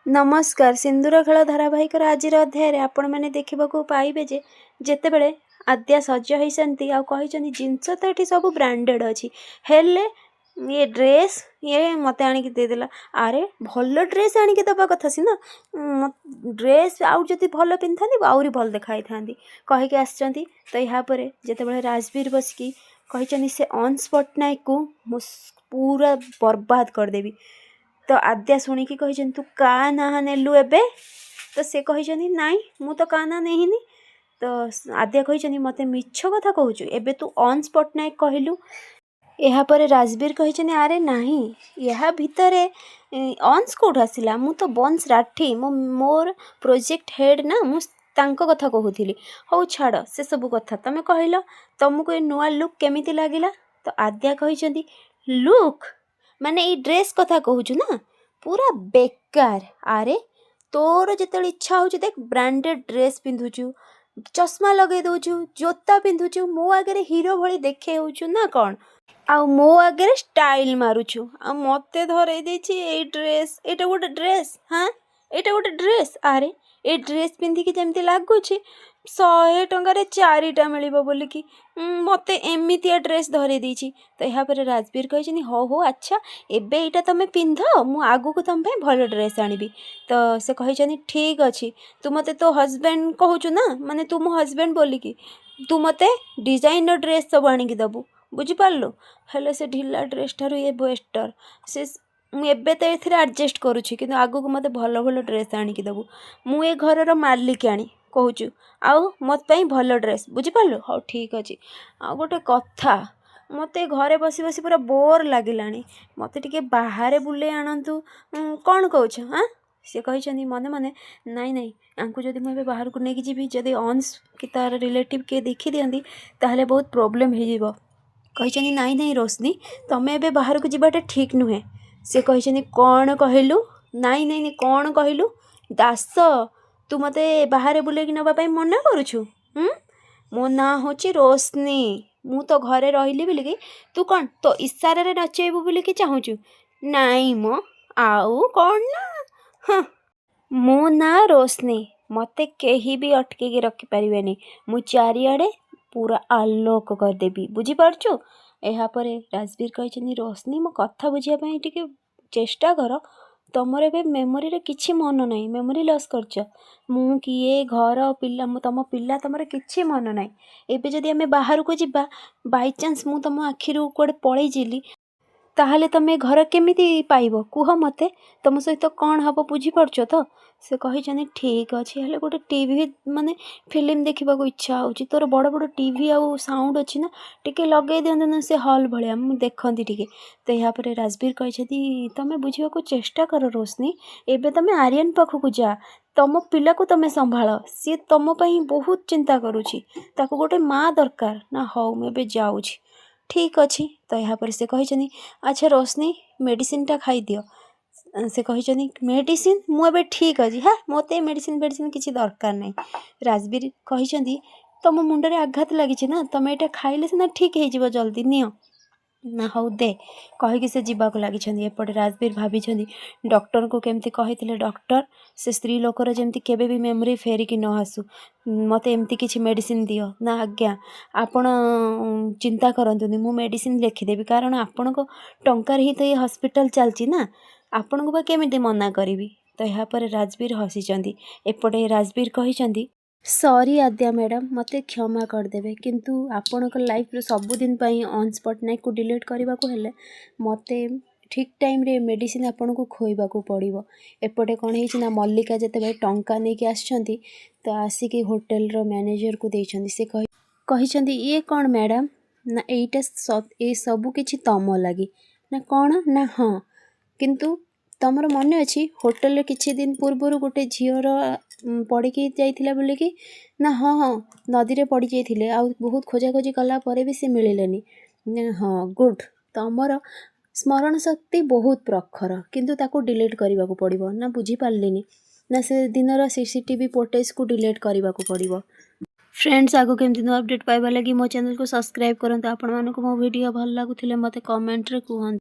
नमस्कार सिंदूर खेल धारावाहिक आज अध्याय आपण मैंने देखा पाइबे जे जितेबले आद्या सज होती आई जिनस तो ये सब ब्रांडेड अच्छी हेले ये ड्रेस ये मत आणिक देदेला अरे भल ड्रेस आणिक दबा कथा सीना ड्रेस आउ जदि भल पिंधि आहरी भल देखाई था कहीकि आसचंती तो यापर जितेबाला राजवीर बसिकी कही से अंश पट्टनायक को पूरा बर्बाद करदेवी तो आद्या शुणिकी कही तू का ना नेलु एबे तो से कही नाई मु तो का ना नेहिनी तो आद्या कही मत मिछ कथा कहूँ एबे तू अंश पट्टनायक कहलु यापर राजवीर कही अरे नहीं या भितर अंश कौट आसला मु तो बंश राठी मोर प्रोजेक्ट हेड ना मु तांको कथा कहूली हौ छाड़ से सब कथा तमें कहल तुमको ये नुआ लुक केमिति लागिला तो आद्या कही लुक माने ये ड्रेस कथा कहूँ ना पूरा बेकार अरे तोर जिते इच्छा हो देख ब्रांडेड ड्रेस पिंधुचु चश्मा लगे दौचु जोता पिंधुचु मो आगे हीरो भली देखे होचु ना कौन आउ मो आगे स्टाइल मारुचु आ मते धरे देछि ए ड्रेस एटा गोटे ड्रेस हाँ एटा गोटे ड्रेस अरे ए ड्रेस पिंधिकी जेमती लागुछि 100 टंकार 4टा मिलिबो बोलिकी मते एमितिया ड्रेस धरे देछि तो यापर राजवीर कही हो अच्छा एबे एटा तमे पिंध मु आगु को तुम भल ड्रेस आनिबी तो से कही ठीक अच्छी तू मते तो हस्बैंड कहूचु ना माने तू मो हस्बैंड बोलिकी तू मते डिजाइनर ड्रेस सब आनिकी दबु बुझिपारलु हेले से ढिला ड्रेस ठारू ये बेस्टर से मुझे तो ये आडजस्ट करुच्छी कि आगु को मत भल भल ड्रेस आनिकी दबु मु ए घर मालिक आनी कहूचु आउ मत भल ड्रेस बुझिपारलु हाँ ठीक अच्छे आ गोटे कथा मत घरे बसी बसी पूरा बोर लगिलानी मत टिके बाहर बुले आणतु कौन कौच हाँ सी कही मने मने नाई नाई आंकु जदि मुझे बाहर को लेकिन जीवी जदि अंश कि तार रिलेटिव किए देखी दिखती ताहले बहुत प्रोब्लेम हो कही नाई नाई रोशनी तमें एबे बाहर को जीवाटा ठीक नुहे से कही कौन कहलु नाई नाई कौन कहलु दास तू मते बाहर बुले नापी मना करुछु मो ना हूँ रोशनी मु तो घरे रही बोलिकी तू कौन तो इशारे नचेबू बोलिकी चाहूचु नाई मो आउ कौन ना हाँ मो ना रोशनी मते कहीं भी अटके रखिपारे मु चारिआडे पूरा आलोक करदेवी बुझीपारचु यापर राजवीर कही रोशनी मो कथा बुझापी टे चेष्टा कर तुमर ए मेमोरी रे किछि मन नहीं मेमोरी लॉस करछ मु किए घर पिला तुम पिला तुम किछि मन नहीं एबे जदि आमे बाहर को जिबा बाय चांस मु तुम आखिरु कोडे पळै जिली ताहले तमे घर केमिति पाइबो कुह मते तुम सहित कौन हम बुझीपारछ तो से कही ठीक अच्छे हेल्ले गोटे टीवी माने फिल्म देखा इच्छा हो तोर बड़ बड़ टीवी आउ साउंड अच्छी ना टिके लगे दिंते ना से हल भाया देखती टिके तो यापर राजवीर कही तुम बुझा चेष्टा कर रोशनी एबे तुम आर्यन पाखक जा तुम पिला को तुम संभाल सी तुम बहुत चिंता करुँची ताको गोटे माँ दरकार ना हौ मुझे जाऊँगी ठीक अच्छे तो यापर से कही अच्छा रोशनी मेडिसिन टा खाई दियो से कही मेडिसिन मुझे ठीक अच्छे हाँ मत मेडिसिन मेडिसिन किसी दरकार नहीं राजवीर कही तुम मुंडे आघात लगी ना तुम ये खाइले सीना ठीक हो जल्दी नियो ना हौ दे कहीकि से जीवाक लगी एपटे राजवीर भाभी डॉक्टर को केमती कही डॉक्टर से स्त्री लोकर जमती केबे भी मेमोरी फेरिकी न आसू मत एमती किसी मेडिसिन दियो ना आज्ञा आपण चिंता करंतुनी मु मेडिसिन लिखिदेवी कारण आपण को टंकार ही तो ये हॉस्पिटल चलची ना आपण को केमिति मना करी तो यापर राजवीर हसीचंदी एपटे राजवीर कही सॉरी आद्या मैडम मते क्षमा करदेवे किंतु आपणक लाइफ सबुदिन अंश पट्टनायक को डिलीट करने को हेले मते ठीक टाइम रे मेडिसिन आपन को खोइबा को पड़िबो एपटे कौन है मल्लिका जिते टंका नहीं आसछंती तो आसिकी होटेल रो मैनेजर को देछंती से कही ये कौन मैडम ना एटा ए सबु किछि तम लगी ना कौन ना हाँ किंतु तमर मन अच्छी होटेल किछि दिन पूर्वर गोटे झीर पड़की जाइथिला बोलिकी ना हाँ हाँ नदी रे पड़ जाइथिले आ बहुत खोजाखोजी कला परे भी से मिलिलेनी हाँ गुड तमर स्मरण शक्ति बहुत प्रखर किंतु ताको डिलीट करने को पड़िबो ना बुझी पारलिनी ना से दिनर सीसीटीवी फुटेज को डिलीट करने को पड़िबो फ्रेंड्स आगो केमती नुआ अपडेट पाइबा लगी मो चैनल को सब्सक्राइब करंतु आपण मानको मो वीडियो भल लागुथिले मते कमेंट रे कहंतु।